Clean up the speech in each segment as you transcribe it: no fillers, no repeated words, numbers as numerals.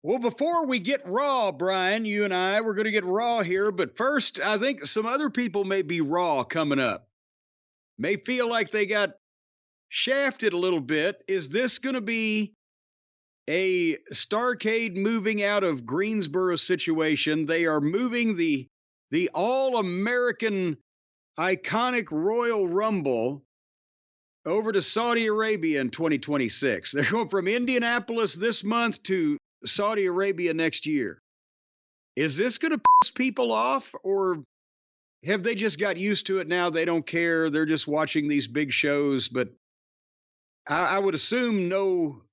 Well, before we get raw, Brian, you and we're going to get raw here. But first, I think some other people may be raw coming up. May feel like they got shafted a little bit. Is this going to be a Starcade moving out of Greensboro situation? They are moving the all American iconic Royal Rumble over to Saudi Arabia in 2026. They're going from Indianapolis this month to Saudi Arabia next year. Is this going to piss people off, or have they just got used to it now? They don't care. They're just watching these big shows. But I would assume no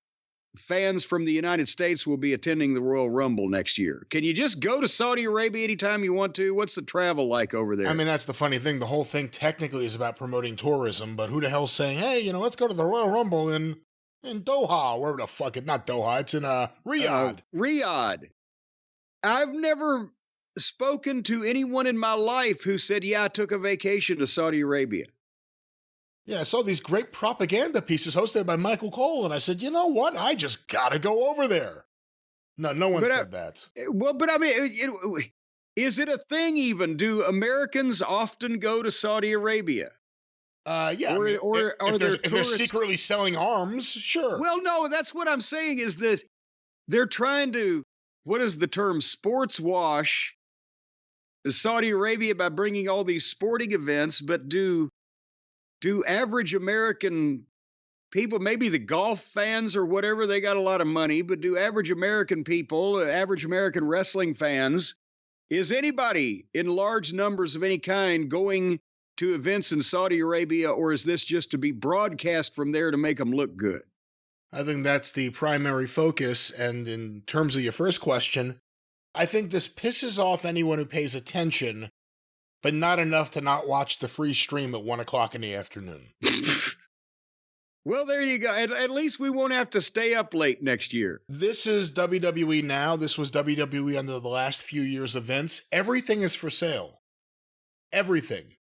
fans from the United States will be attending the Royal Rumble next year. Can you just go to Saudi Arabia anytime you want to? What's the travel like over there? I mean, that's the funny thing. The whole thing technically is about promoting tourism, but who the hell's saying, hey, let's go to the Royal Rumble in Doha, wherever the fuck it, not Doha, it's in Riyadh. Riyadh. I've never spoken to anyone in my life who said, yeah, I took a vacation to Saudi Arabia. Yeah, I saw these great propaganda pieces hosted by Michael Cole, and I said, you know what? I just gotta go over there. No one said that. Well, but I mean, is it a thing even? Do Americans often go to Saudi Arabia? Yeah, if they're secretly selling arms, sure. Well, no, that's what I'm saying is that they're trying to, what is the term, sports wash Saudi Arabia by bringing all these sporting events, but do average American people, maybe the golf fans or whatever, they got a lot of money, but do average American people, average American wrestling fans, is anybody in large numbers of any kind going to events in Saudi Arabia, or is this just to be broadcast from there to make them look good? I think that's the primary focus. And in terms of your first question, I think this pisses off anyone who pays attention, but not enough to not watch the free stream at 1 o'clock in the afternoon. Well, there you go. At least we won't have to stay up late next year. This is WWE now. This was WWE under the last few years' events. Everything is for sale. Everything.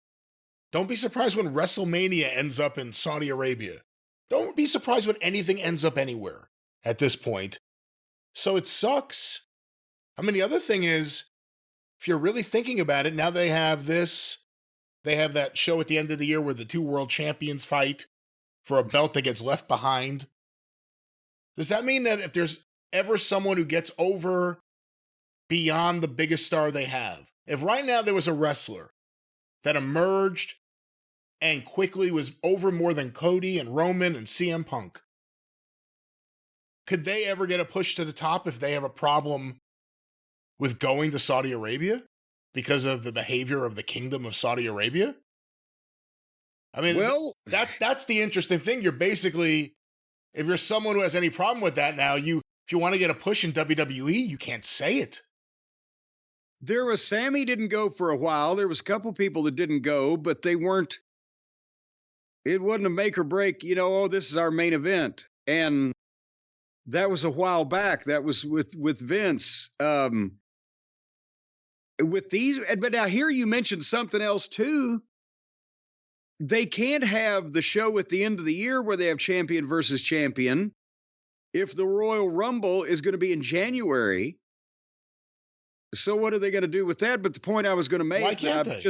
Don't be surprised when WrestleMania ends up in Saudi Arabia. Don't be surprised when anything ends up anywhere at this point. So it sucks. I mean, the other thing is, if you're really thinking about it, now they have this. They have that show at the end of the year where the two world champions fight for a belt that gets left behind. Does that mean that if there's ever someone who gets over beyond the biggest star they have, if right now there was a wrestler that emerged and quickly was over more than Cody and Roman and CM Punk, could they ever get a push to the top if they have a problem with going to Saudi Arabia because of the behavior of the Kingdom of Saudi Arabia? I mean, well, that's the interesting thing. You're basically, if you're someone who has any problem with that now, if you want to get a push in WWE, you can't say it. There was Sammy didn't go for a while. There was a couple people that didn't go, but they weren't. It wasn't a make or break. Oh, this is our main event, and that was a while back. That was with Vince. With these, but now here you mentioned something else too. They can't have the show at the end of the year where they have champion versus champion if the Royal Rumble is going to be in January. So what are they going to do with that? But the point I was going to make, why can't they?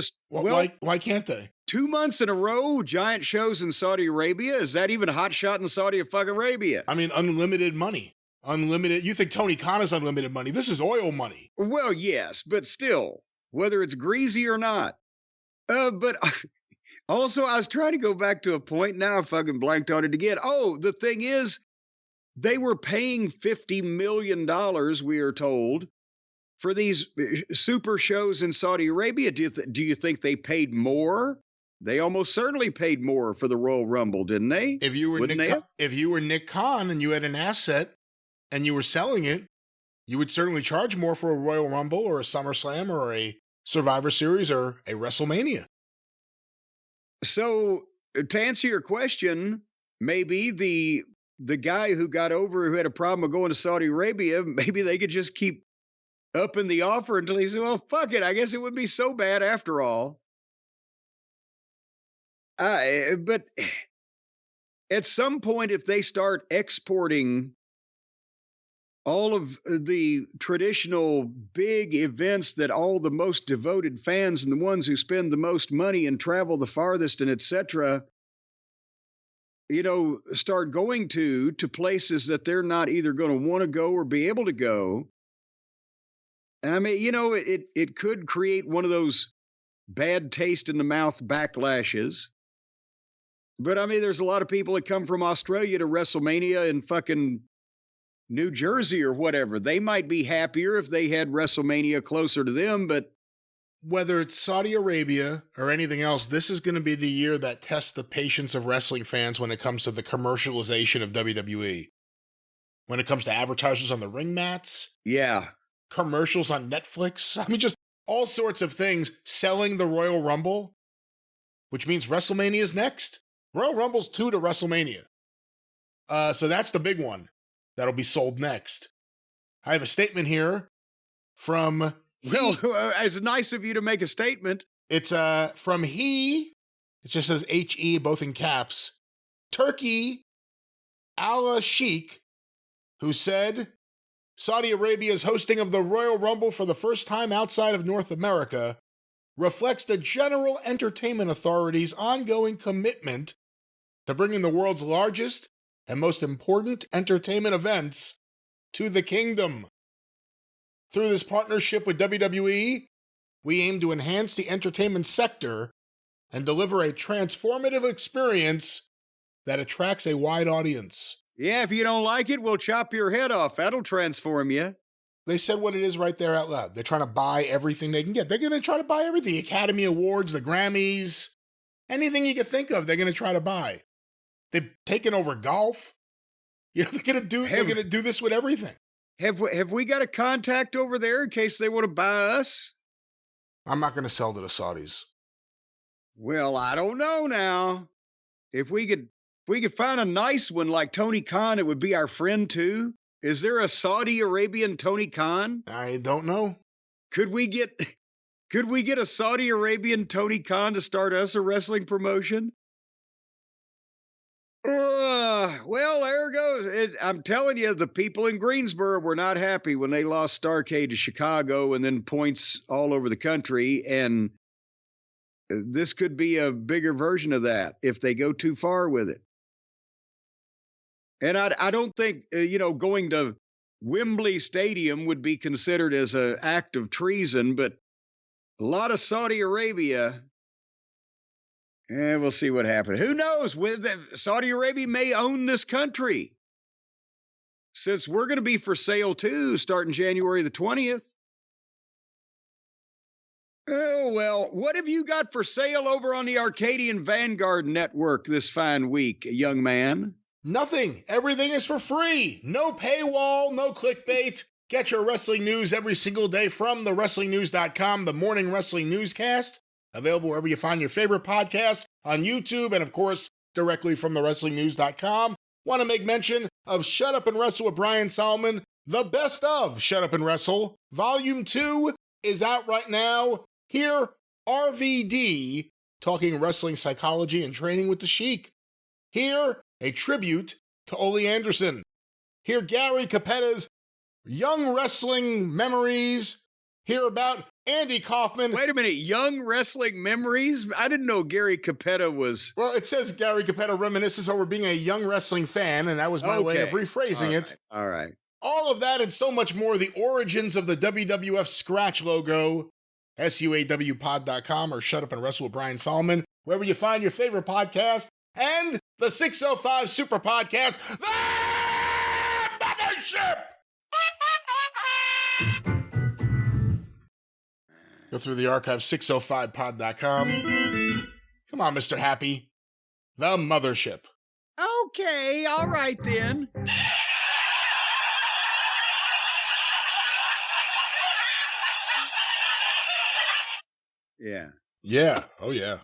Why can't they? 2 months in a row, giant shows in Saudi Arabia. Is that even a hot shot in Saudi fucking Arabia? I mean, unlimited money. Unlimited. You think Tony Khan is unlimited money? This is oil money. Well, yes, but still, whether it's greasy or not. But also, I was trying to go back to a point. Now I fucking blanked on it again. Oh, the thing is, they were paying $50 million, we are told, for these super shows in Saudi Arabia. Do you think they paid more? They almost certainly paid more for the Royal Rumble, didn't they? If you were Nick Khan and you had an asset and you were selling it, you would certainly charge more for a Royal Rumble or a SummerSlam or a Survivor Series or a WrestleMania. So to answer your question, maybe the guy who got over, who had a problem with going to Saudi Arabia, maybe they could just keep upping the offer until he said, well, fuck it. I guess it wouldn't be so bad after all. But at some point, if they start exporting all of the traditional big events that all the most devoted fans and the ones who spend the most money and travel the farthest and etc., start going to places that they're not either going to want to go or be able to go. And I mean, it could create one of those bad taste in the mouth backlashes. But I mean, there's a lot of people that come from Australia to WrestleMania in fucking New Jersey or whatever. They might be happier if they had WrestleMania closer to them, but whether it's Saudi Arabia or anything else, this is going to be the year that tests the patience of wrestling fans when it comes to the commercialization of WWE. When it comes to advertisers on the ring mats. Yeah. Commercials on Netflix. I mean, just all sorts of things selling the Royal Rumble, which means WrestleMania is next. Royal Rumble's 2 to WrestleMania. So that's the big one that'll be sold next. I have a statement here from... Well, it's nice of you to make a statement. It's from it just says H-E, both in caps, Turkey Al-Sheikh, who said, Saudi Arabia's hosting of the Royal Rumble for the first time outside of North America reflects the General Entertainment Authority's ongoing commitment to bringing the world's largest and most important entertainment events to the kingdom. Through this partnership with WWE, we aim to enhance the entertainment sector and deliver a transformative experience that attracts a wide audience. Yeah, if you don't like it, we'll chop your head off. That'll transform you. They said what it is right there out loud. They're trying to buy everything they can get. They're going to try to buy everything. The Academy Awards, the Grammys, anything you can think of, they're going to try to buy. They've taken over golf. They're going to do this with everything. Have we got a contact over there in case they want to buy us? I'm not going to sell to the Saudis. Well, I don't know now. If we could find a nice one like Tony Khan, it would be our friend too. Is there a Saudi Arabian Tony Khan? I don't know. Could we get a Saudi Arabian Tony Khan to start us a wrestling promotion? Well, there goes. I'm telling you, the people in Greensboro were not happy when they lost Starrcade to Chicago and then points all over the country. And this could be a bigger version of that if they go too far with it. And I don't think, going to Wembley Stadium would be considered as an act of treason, but a lot of Saudi Arabia... And we'll see what happens. Who knows? Saudi Arabia may own this country. Since we're going to be for sale too, starting January the 20th. Oh, well, what have you got for sale over on the Arcadian Vanguard Network this fine week, young man? Nothing. Everything is for free. No paywall, no clickbait. Get your wrestling news every single day from thewrestlingnews.com, the morning wrestling newscast. Available wherever you find your favorite podcast, on YouTube, and of course, directly from thewrestlingnews.com. Want to make mention of Shut Up and Wrestle with Brian Solomon, the best of Shut Up and Wrestle. Volume 2 is out right now. Here, RVD, talking wrestling psychology and training with the Sheik. Here, a tribute to Ole Anderson. Here, Gary Capetta's young wrestling memories. Hear about Andy Kaufman. Wait a minute, young wrestling memories? I didn't know Gary Capetta was... Well, it says Gary Capetta reminisces over being a young wrestling fan, and that was my way of rephrasing it. All right. All of that and so much more, the origins of the WWF Scratch logo, SUAWpod.com, or Shut Up and Wrestle with Brian Solomon, wherever you find your favorite podcast, and the 605 Super Podcast, the Mothership! Go through the archive, 605pod.com. Come on, Mr. Happy. The Mothership. Okay, all right then. Yeah. Yeah. Oh, yeah.